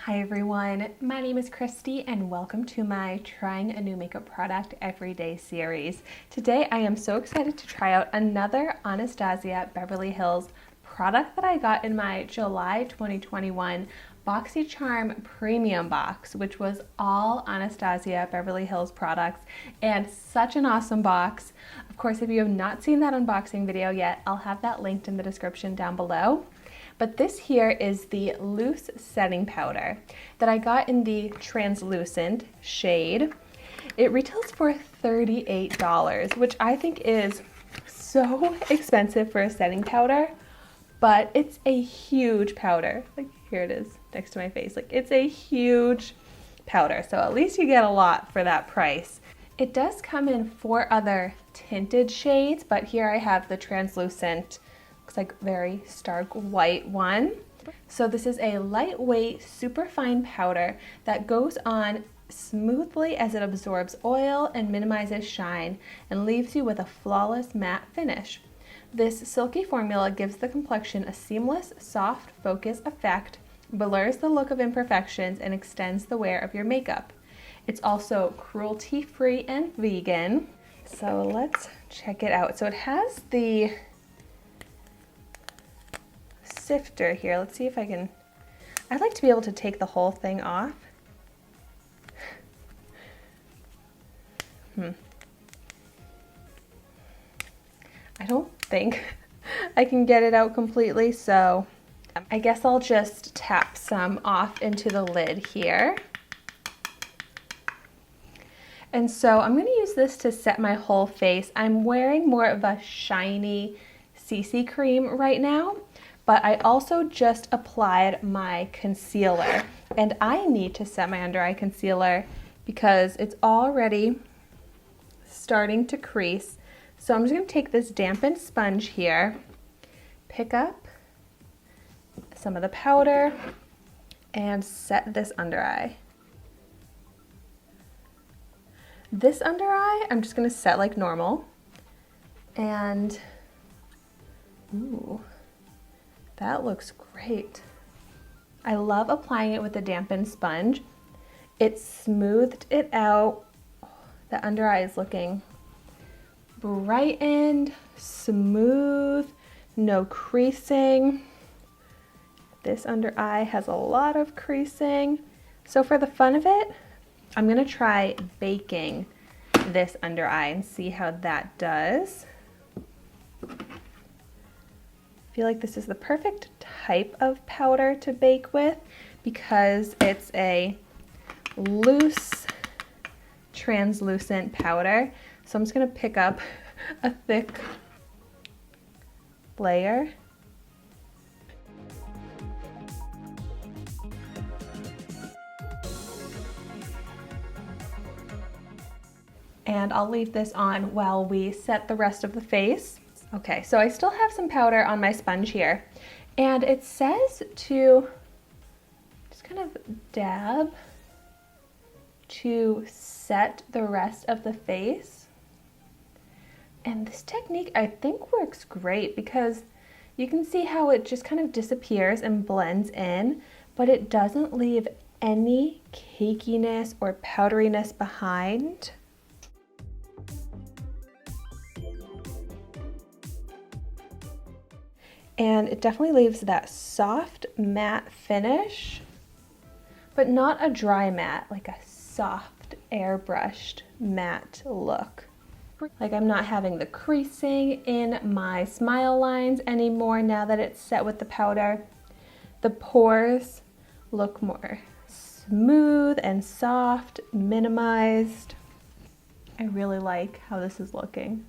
Hi everyone, my name is Christy and welcome to my Trying a New Makeup Product Everyday series. Today I am so excited to try out another Anastasia Beverly Hills product that I got in my July 2021 Boxycharm Premium Box, which was all Anastasia Beverly Hills products and such an awesome box. Of course, if you have not seen that unboxing video yet, I'll have that linked in the description down below. But this here is the loose setting powder that I got in the translucent shade. It retails for $38, which I think is so expensive for a setting powder, but it's a huge powder. Like here it is next to my face. Like it's a huge powder, so at least you get a lot for that price. It does come in 4 other tinted shades, but here I have the translucent, looks like very stark white one. So this is a lightweight, super fine powder that goes on smoothly as it absorbs oil and minimizes shine and leaves you with a flawless matte finish. This silky formula gives the complexion a seamless, soft focus effect, blurs the look of imperfections, and extends the wear of your makeup. It's also cruelty-free and vegan. So let's check it out. So it has the sifter here. Let's see if I can, I'd like to be able to take the whole thing off. I don't think I can get it out completely, so I guess I'll just tap some off into the lid here. And so I'm going to use this to set my whole face. I'm wearing more of a shiny CC cream right now, but I also just applied my concealer, and I need to set my under eye concealer because it's already starting to crease. So I'm just going to take this dampened sponge here, pick up some of the powder, and set this under eye. This under eye, I'm just going to set like normal, and ooh, that looks great. I love applying it with a dampened sponge. It smoothed it out. The under eye is looking brightened, smooth, no creasing. This under eye has a lot of creasing. So for the fun of it, I'm gonna try baking this under eye and see how that does. I feel like this is the perfect type of powder to bake with because it's a loose, translucent powder. So I'm just gonna pick up a thick layer. And I'll leave this on while we set the rest of the face. Okay, so I still have some powder on my sponge here, and it says to just kind of dab to set the rest of the face. And this technique I think works great because you can see how it just kind of disappears and blends in, but it doesn't leave any cakiness or powderiness behind. And it definitely leaves that soft matte finish, but not a dry matte, like a soft airbrushed matte look. Like I'm not having the creasing in my smile lines anymore now that it's set with the powder. The pores look more smooth and soft, minimized. I really like how this is looking.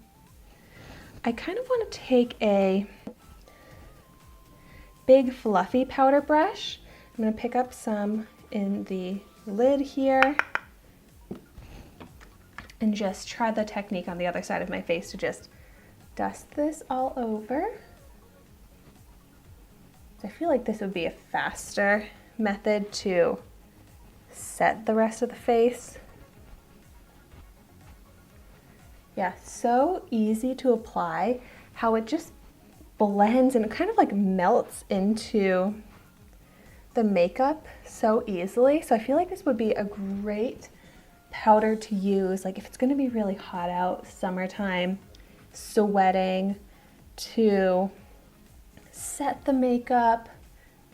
I kind of want to take a big fluffy powder brush. I'm going to pick up some in the lid here and just try the technique on the other side of my face to just dust this all over. I feel like this would be a faster method to set the rest of the face. Yeah, so easy to apply, how it just blends and it kind of like melts into the makeup so easily. So I feel like this would be a great powder to use, like if it's going to be really hot out, summertime, sweating, to set the makeup,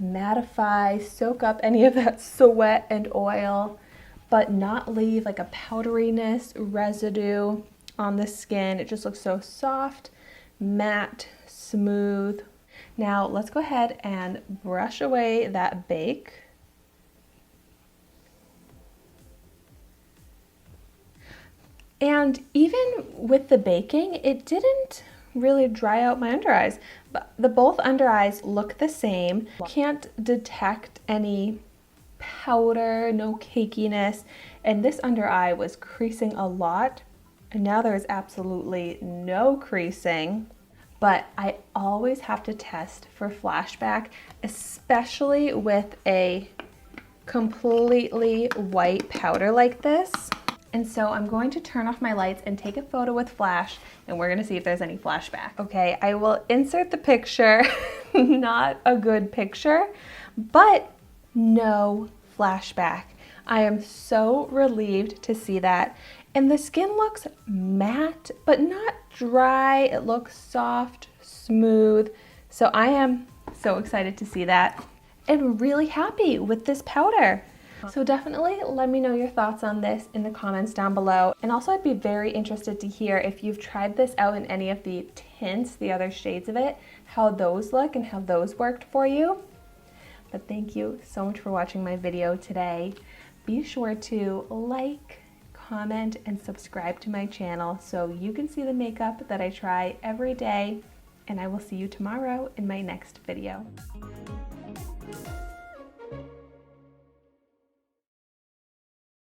mattify, soak up any of that sweat and oil, but not leave like a powderiness residue on the skin. It just looks so soft, matte, smooth. Now let's go ahead and brush away that bake. And even with the baking, it didn't really dry out my under eyes. But both under eyes look the same. Can't detect any powder, no cakiness. And this under eye was creasing a lot. And now there is absolutely no creasing. But I always have to test for flashback, especially with a completely white powder like this. And so I'm going to turn off my lights and take a photo with flash, and we're gonna see if there's any flashback. Okay, I will insert the picture. Not a good picture, but no flashback. I am so relieved to see that. And the skin looks matte, but not dry. It looks soft, smooth. So I am so excited to see that and really happy with this powder. So definitely let me know your thoughts on this in the comments down below. And also I'd be very interested to hear if you've tried this out in any of the tints, the other shades of it, how those look and how those worked for you. But thank you so much for watching my video today. Be sure to like, comment, and subscribe to my channel so you can see the makeup that I try every day. And I will see you tomorrow in my next video.